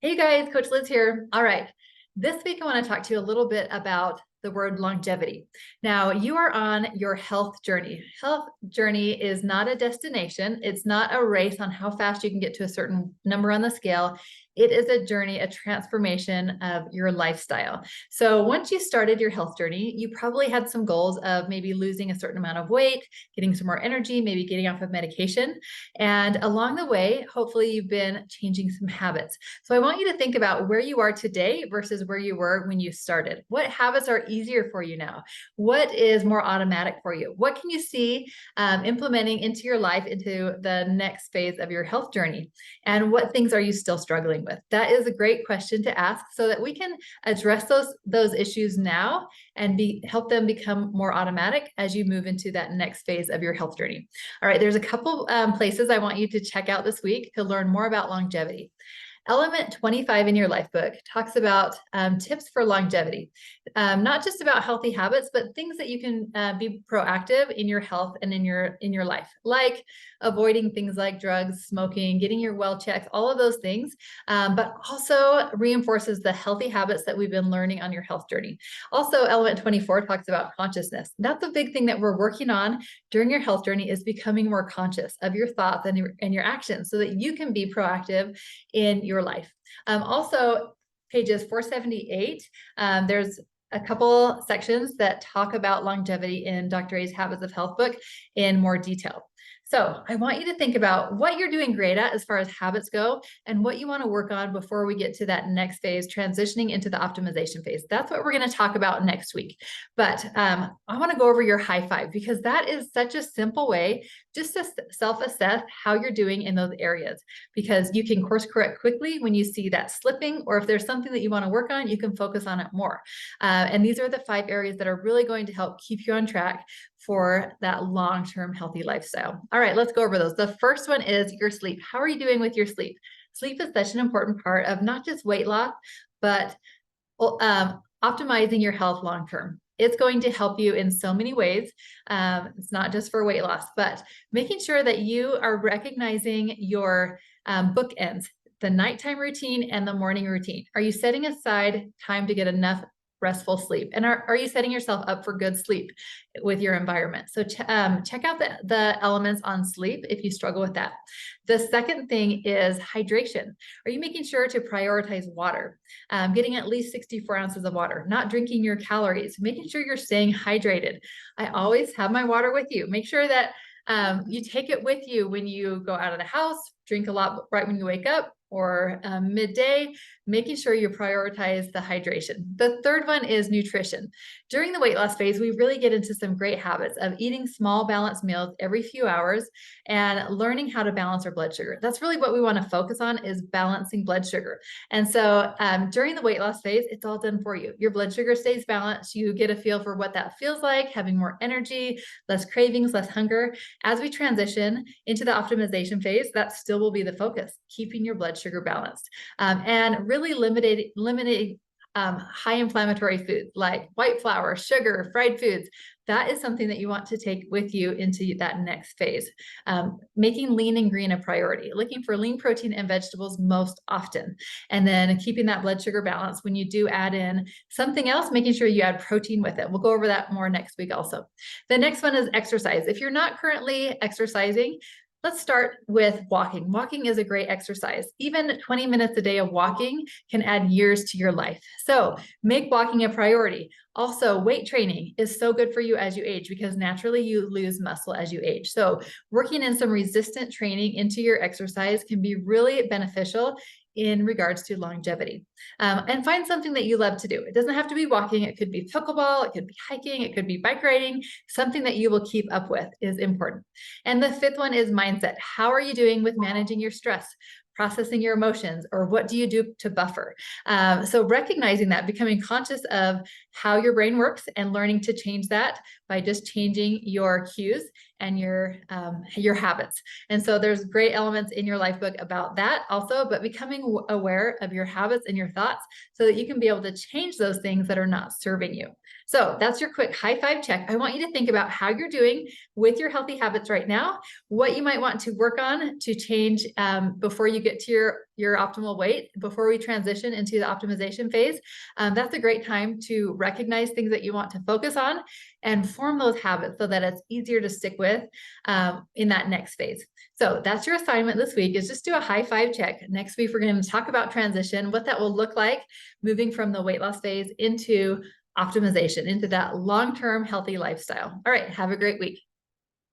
Hey guys, Coach Liz here. All right. This week, I want to talk to you a little bit about the word longevity. Now, you are on your health journey. Health journey is not a destination. It's not a race on how fast you can get to a certain number on the scale. It is a journey, a transformation of your lifestyle. So once you started your health journey, you probably had some goals of maybe losing a certain amount of weight, getting some more energy, maybe getting off of medication. And along the way, hopefully you've been changing some habits. So I want you to think about where you are today versus where you were when you started. What habits are easier for you now? What is more automatic for you? What can you see implementing into your life, into the next phase of your health journey? And what things are you still struggling with? That is a great question to ask so that we can address those issues now and help them become more automatic as you move into that next phase of your health journey. All right, there's a couple places I want you to check out this week to learn more about longevity. Element 25 in your life book talks about tips for longevity, not just about healthy habits, but things that you can be proactive in your health and in your life, like avoiding things like drugs, smoking, getting your well checks, all of those things, but also reinforces the healthy habits that we've been learning on your health journey. Also, element 24 talks about consciousness. That's a big thing that we're working on during your health journey, is becoming more conscious of your thoughts and your actions so that you can be proactive in your life. Also, pages 478, there's a couple sections that talk about longevity in Dr. A's Habits of Health book in more detail. So I want you to think about what you're doing great at as far as habits go and what you want to work on before we get to that next phase, transitioning into the optimization phase. That's what we're going to talk about next week. But I want to go over your high five, because that is such a simple way just to self-assess how you're doing in those areas, because you can course correct quickly when you see that slipping, or if there's something that you want to work on, you can focus on it more. And these are the 5 areas that are really going to help keep you on track for that long-term healthy lifestyle. All right, let's go over those. The first one is your sleep. How are you doing with your sleep? Sleep is such an important part of not just weight loss, but optimizing your health long-term. It's going to help you in so many ways. It's not just for weight loss, but making sure that you are recognizing your bookends, the nighttime routine and the morning routine. Are you setting aside time to get enough restful sleep? And are you setting yourself up for good sleep with your environment? So check out the elements on sleep if you struggle with that. The second thing is hydration. Are you making sure to prioritize water? Getting at least 64 ounces of water, not drinking your calories, making sure you're staying hydrated. I always have my water with you. Make sure that you take it with you when you go out of the house, drink a lot right when you wake up, or midday, making sure you prioritize the hydration. The third one is nutrition. During the weight loss phase, we really get into some great habits of eating small balanced meals every few hours and learning how to balance our blood sugar. That's really what we want to focus on, is balancing blood sugar. And so during the weight loss phase, it's all done for you. Your blood sugar stays balanced. You get a feel for what that feels like, having more energy, less cravings, less hunger. As we transition into the optimization phase, that still will be the focus, keeping your blood sugar balanced, and really limiting high inflammatory foods like white flour, sugar, fried foods. That is something that you want to take with you into that next phase. Making lean and green a priority, looking for lean protein and vegetables most often, and then keeping that blood sugar balance. When you do add in something else, making sure you add protein with it. We'll go over that more next week also. The next one is exercise. If you're not currently exercising, let's start with walking. Walking is a great exercise. Even 20 minutes a day of walking can add years to your life. So make walking a priority. Also, weight training is so good for you as you age, because naturally you lose muscle as you age. So working in some resistant training into your exercise can be really beneficial in regards to longevity. And find something that you love to do. It doesn't have to be walking. It could be pickleball. It could be hiking. It could be bike riding. Something that you will keep up with is important. And the fifth one is mindset. How are you doing with managing your stress, processing your emotions, or what do you do to buffer? So recognizing that, becoming conscious of how your brain works and learning to change that by just changing your cues and your habits. And so there's great elements in your life book about that also, but becoming aware of your habits and your thoughts so that you can be able to change those things that are not serving you. So that's your quick high five check. I want you to think about how you're doing with your healthy habits right now, what you might want to work on to change before you get to your optimal weight, before we transition into the optimization phase. That's a great time to recognize things that you want to focus on and form those habits so that it's easier to stick with in that next phase. So that's your assignment this week, is just do a high five check. Next week, we're going to talk about transition, what that will look like moving from the weight loss phase into optimization, into that long-term healthy lifestyle. All right, have a great week.